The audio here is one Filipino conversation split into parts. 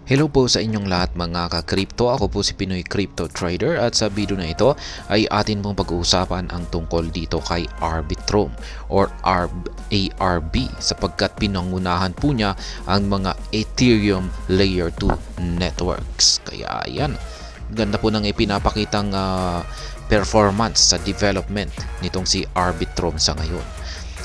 Hello po sa inyong lahat mga ka-crypto. Ako po si Pinoy Crypto Trader at sa video na ito ay atin pong pag-uusapan ang tungkol dito kay Arbitrum or ARB sapagkat pinangunahan po niya ang mga Ethereum Layer 2 networks. Kaya ayan, ganda po ng ipinapakitang performance sa development nitong si Arbitrum sa ngayon.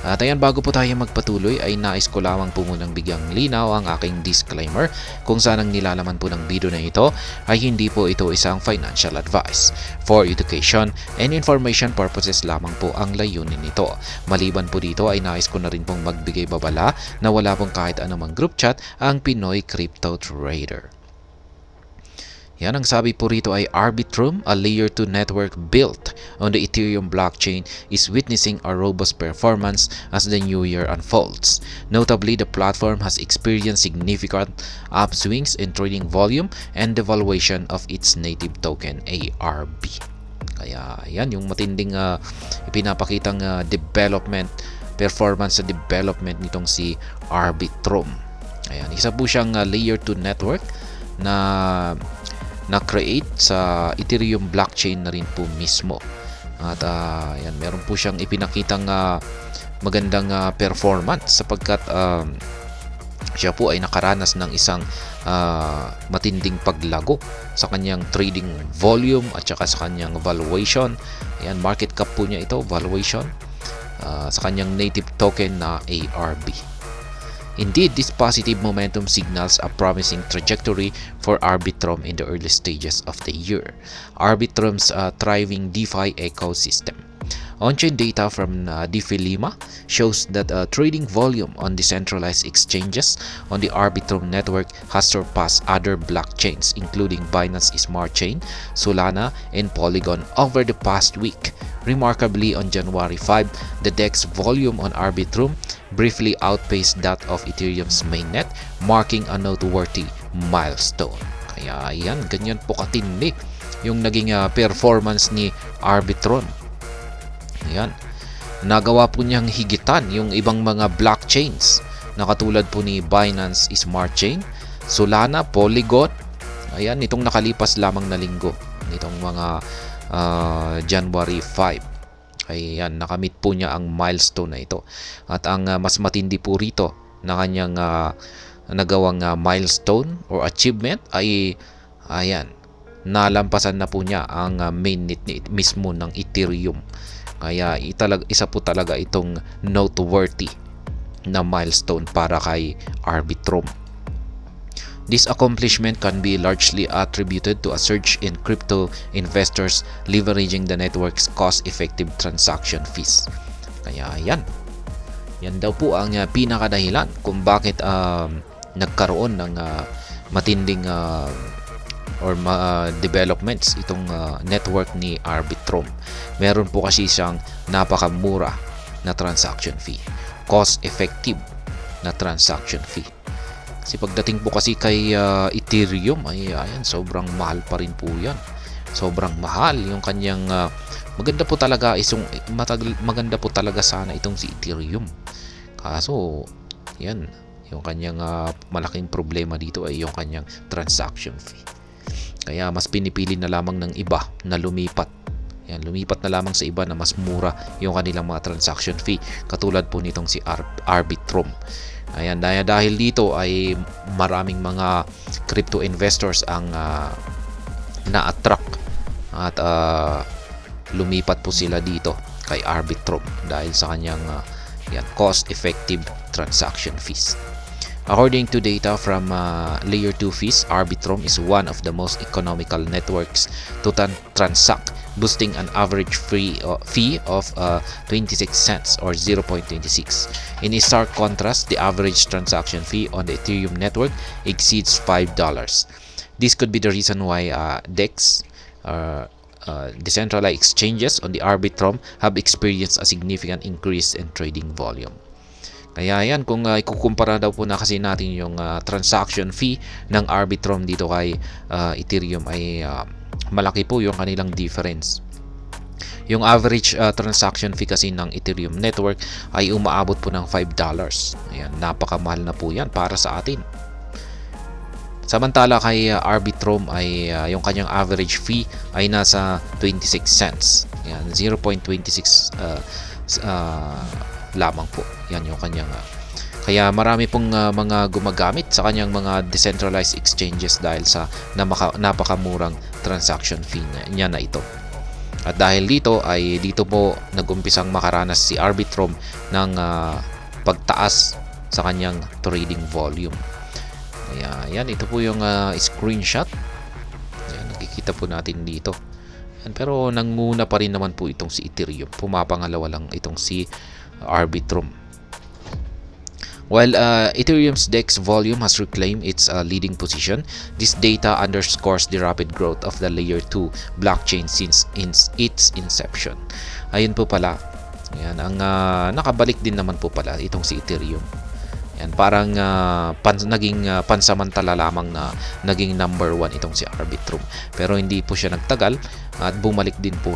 At ayan, bago po tayo magpatuloy ay nais ko lamang po munang bigyang linaw ang aking disclaimer kung saan ang nilalaman po ng video na ito ay hindi po ito isang financial advice. For education and information purposes lamang po ang layunin nito. Maliban po dito ay nais ko na rin pong magbigay babala na wala pong kahit anumang group chat ang Pinoy Crypto Trader. Yan, ang sabi po rito ay Arbitrum, a layer 2 network built on the Ethereum blockchain, is witnessing a robust performance as the new year unfolds. Notably, the platform has experienced significant upswings in trading volume and the valuation of its native token ARB. Kaya yan yung matinding ipinapakitang development, performance sa development nitong si Arbitrum. Ayan, isa po siyang layer 2 network na create sa Ethereum blockchain na rin po mismo. At yan, meron po siyang ipinakitang magandang performance sapagkat siya po ay nakaranas ng isang matinding paglago sa kanyang trading volume at saka sa kanyang valuation. Ayan, market cap po niya ito, valuation sa kanyang native token na ARB. Indeed, this positive momentum signals a promising trajectory for Arbitrum in the early stages of the year. Arbitrum's thriving DeFi ecosystem. On-chain data from DeFi Lima shows that trading volume on decentralized exchanges on the Arbitrum network has surpassed other blockchains including Binance Smart Chain, Solana, and Polygon over the past week. Remarkably, on January 5, the DEX volume on Arbitrum briefly outpaced that of Ethereum's mainnet, marking a noteworthy milestone. Kaya yan, ganyan po katindi yung naging performance ni Arbitrum. Ayan, nagawa po niyang higitan yung ibang mga blockchains na katulad po ni Binance Smart Chain, Solana, Polygon. Ayan, itong nakalipas lamang na linggo, nitong mga January 5. Ayan, nakamit po niya ang milestone na ito. At ang mas matindi po rito na kanyang nagawang milestone or achievement ay ayan, nalampasan na po niya ang mainnet mismo ng Ethereum. Kaya isa po talaga itong noteworthy na milestone para kay Arbitrum. This accomplishment can be largely attributed to a surge in crypto investors leveraging the network's cost-effective transaction fees. Kaya yan daw po ang pinakadahilan kung bakit nagkaroon ng matinding developments itong network ni Arbitrum. Meron po kasi siyang napakamura na transaction fee, cost-effective na transaction fee. Kasi pagdating po kasi kay Ethereum ay ayan, sobrang mahal pa rin po yan. Sobrang mahal yung kanyang maganda po talaga maganda po talaga sana itong si Ethereum. Kaso yan, yung kanyang malaking problema dito ay yung kanyang transaction fee. Kaya mas pinipili na lamang ng iba na lumipat. Yan, lumipat na lamang sa iba na mas mura yung kanilang mga transaction fee katulad po nitong si Arbitrum. Ayan, dahil dito ay maraming mga crypto investors ang na-attract at lumipat po sila dito kay Arbitrum dahil sa kanyang cost-effective transaction fees. According to data from Layer 2 fees, Arbitrum is one of the most economical networks to transact, boosting an average fee of 26 cents or 0.26. In a stark contrast, the average transaction fee on the Ethereum network exceeds $5. This could be the reason why DEX, decentralized exchanges on the Arbitrum, have experienced a significant increase in trading volume. Kaya yan, kung ikukumpara daw po na kasi natin yung transaction fee ng Arbitrum dito kay Ethereum ay malaki po yung kanilang difference. Yung average transaction fee kasi ng Ethereum network ay umaabot po ng $5. Ayan, napakamahal na po yan para sa atin. Samantala kay Arbitrum ay yung kanyang average fee ay nasa 26 cents. Yan, 0.26 lamang po. Yan yung kanyang kaya marami pong mga gumagamit sa kanyang mga decentralized exchanges dahil sa napakamurang transaction fee niya na ito. At dahil dito ay dito po nagumpisang makaranas si Arbitrum ng pagtaas sa kanyang trading volume. Kaya yan, ito po yung screenshot. Yan, nakikita po natin dito. Yan, pero nanguna pa rin naman po itong si Ethereum. Pumapangalawa lang itong si Arbitrum. While Ethereum's DEX volume has reclaimed its leading position, this data underscores the rapid growth of the Layer 2 blockchain since its inception. Ayun po pala. Yan, ang nakabalik din naman po pala itong si Ethereum. Yan, parang naging pansamantala lamang na naging number 1 itong si Arbitrum. Pero hindi po siya nagtagal at bumalik din po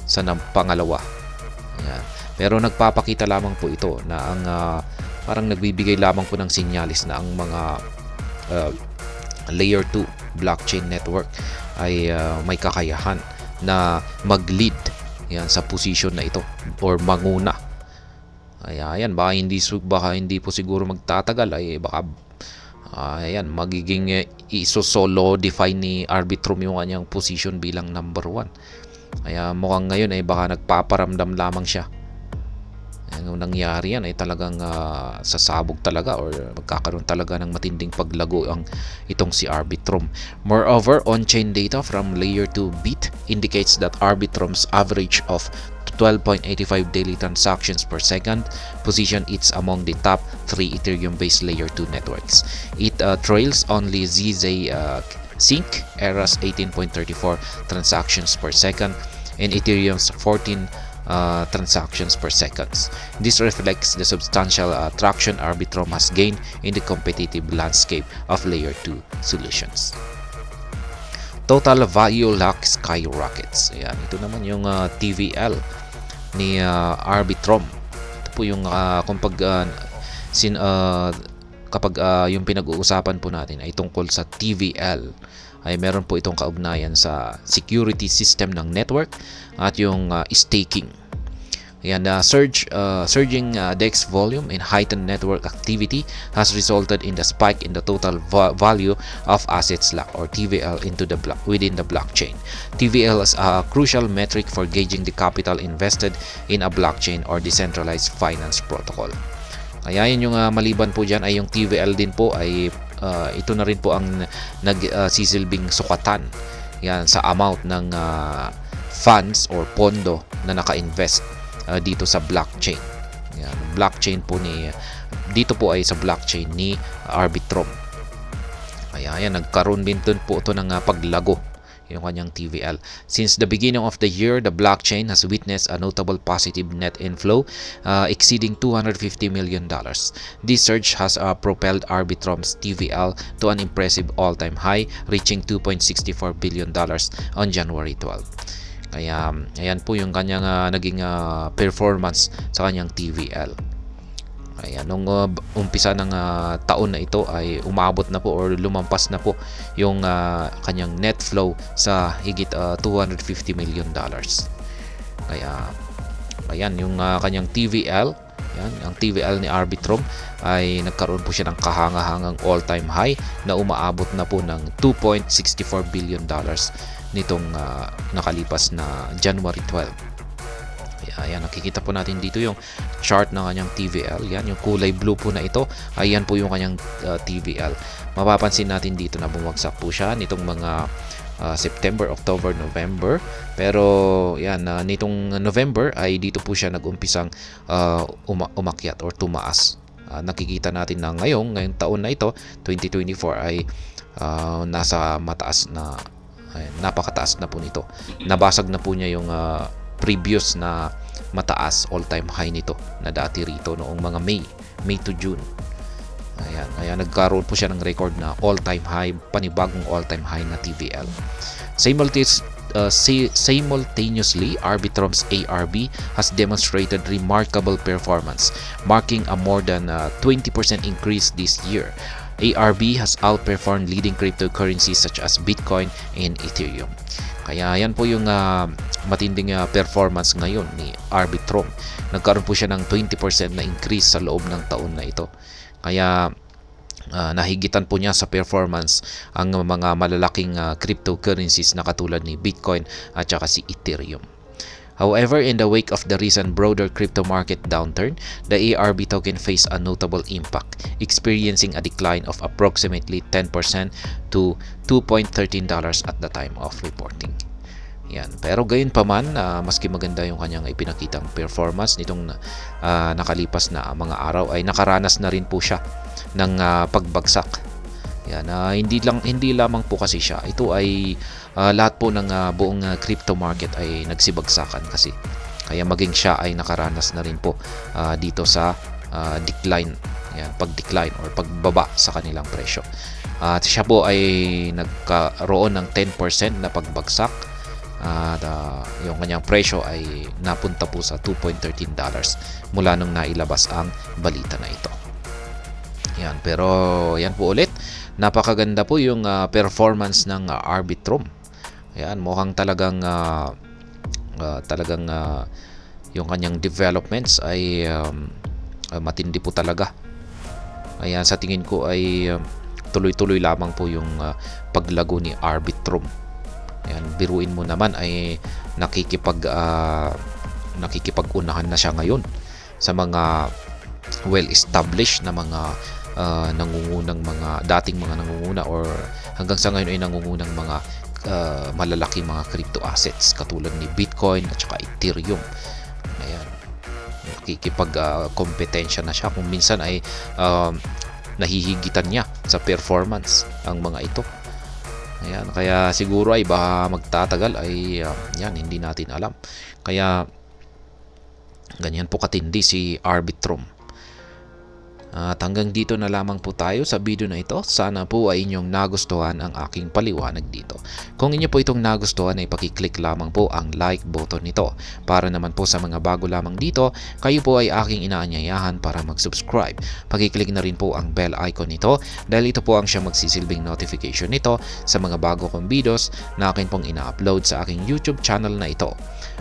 sa pangalawa. Yan. Pero nagpapakita lamang po ito na ang parang nagbibigay lamang po ng sinyalis na ang mga Layer 2 blockchain network ay may kakayahan na mag-lead yan sa position na ito or manguna. Ayan, baka hindi po siguro magtatagal ay baka ayan, magiging iso-solidify ni Arbitrum yung kanyang position bilang number 1. Kaya mukhang ngayon ay baka nagpaparamdam lamang siya. Ang nangyari yan ay talagang sasabog talaga or magkakaroon talaga ng matinding paglago itong si Arbitrum. Moreover, on-chain data from Layer 2 Bit indicates that Arbitrum's average of 12.85 daily transactions per second position it among the top 3 Ethereum-based Layer 2 networks. It trails only ZZ Sync Era's 18.34 transactions per second and Ethereum's 14 transactions per second. This reflects the substantial traction Arbitrum has gained in the competitive landscape of Layer 2 solutions. Total value lock skyrockets. Ayan, ito naman yung TVL ni Arbitrum. Ito po yung kapag yung pinag-uusapan po natin ay tungkol sa TVL, ay meron po itong kaugnayan sa security system ng network at yung staking. Ayan, surging DEX volume and heightened network activity has resulted in the spike in the total value of assets locked or TVL within the blockchain. TVL is a crucial metric for gauging the capital invested in a blockchain or decentralized finance protocol. Kaya yun yung maliban po dyan ay yung TVL din po ay ito na rin po ang nagsisilbing sukatan yan sa amount ng funds or pondo na naka-invest dito sa blockchain. Yan, blockchain po dito po ay sa blockchain ni Arbitrum. Kaya yan, nagkaroon din po ito ng paglago yung kanyang TVL. Since the beginning of the year, the blockchain has witnessed a notable positive net inflow exceeding $250 million. This surge has propelled Arbitrum's TVL to an impressive all-time high, reaching $2.64 billion on January 12. Kaya ayan po yung kanyang naging performance sa kanyang TVL. Ayan, nung umpisa ng taon na ito ay umabot na po or lumampas na po yung kanyang net flow sa higit $250 million. Kaya ayan yung kanyang TVL, yan, ang TVL ni Arbitrum ay nagkaroon po siya ng kahangahangang all-time high na umaabot na po ng $2.64 billion nitong nakalipas na January 12. Ayan, nakikita po natin dito yung chart ng kanyang TVL. Yan, yung kulay blue po na ito. Ayan po yung kanyang TVL. Mapapansin natin dito na bumagsak po siya nitong mga September, October, November. Pero yan, nitong November ay dito po siya nag-umpisang umakyat or tumaas. Nakikita natin na ngayong taon na ito, 2024 ay nasa mataas na, napakataas na po nito. Nabasag na po niya yung previous na mataas all-time high nito na dati rito noong mga May to June. Ayan, nagkaroon po siya ng record na all-time high, panibagong all-time high na TVL. Simultaneously, Arbitrum's ARB has demonstrated remarkable performance, marking a more than 20% increase this year. ARB has outperformed leading cryptocurrencies such as Bitcoin and Ethereum. Kaya yan po yung matinding performance ngayon ni Arbitrum. Nagkaroon po siya ng 20% na increase sa loob ng taon na ito. Kaya nahigitan po niya sa performance ang mga malalaking cryptocurrencies na katulad ni Bitcoin at saka si Ethereum. However, in the wake of the recent broader crypto market downturn, the ARB token faced a notable impact, experiencing a decline of approximately 10% to $2.13 at the time of reporting. Yan. Pero gayon pa man, maski maganda yung kanyang ipinakitang performance nitong nakalipas na mga araw, ay nakaranas na rin po siya ng pagbagsak. Yan, hindi lamang po kasi siya. Ito ay lahat po ng buong crypto market ay nagsibagsakan kasi. Kaya maging siya ay nakaranas na rin po dito sa decline. Yan, pag-decline or pagbaba sa kanilang presyo. At siya po ay nagkaroon ng 10% na pagbagsak. At yung kanyang presyo ay napunta po sa $2.13 mula nung nailabas ang balita na ito. Yan, pero yan po ulit. Napakaganda po yung performance ng Arbitrum. Ayan, mukhang talagang yung kanyang developments ay matindi po talaga. Ayan, sa tingin ko ay tuloy-tuloy lamang po yung paglago ni Arbitrum. Ayan, biruin mo naman ay nakikipag-unahan na siya ngayon sa mga well-established na mga nangungunang dating mga nangunguna or hanggang sa ngayon ay nangungunang mga malalaki mga crypto assets katulad ni Bitcoin at saka Ethereum. Ayan, nakikipag-kompetensya na siya kung minsan ay nahihigitan niya sa performance ang mga ito. Ayan, kaya siguro ay baka magtatagal ay yan, hindi natin alam. Kaya ganyan po katindi si Arbitrum. At hanggang dito na lamang po tayo sa video na ito. Sana po ay inyong nagustuhan ang aking paliwanag dito. Kung inyo po itong nagustuhan ay pakiclick lamang po ang like button nito. Para naman po sa mga bago lamang dito, kayo po ay aking inaanyayahan para mag-subscribe. Pakiclick na rin po ang bell icon nito dahil ito po ang siyang magsisilbing notification nito sa mga bago kong videos na akin pong ina-upload sa aking YouTube channel na ito.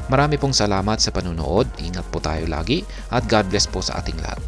Marami pong salamat sa panunood. Ingat po tayo lagi at God bless po sa ating lahat.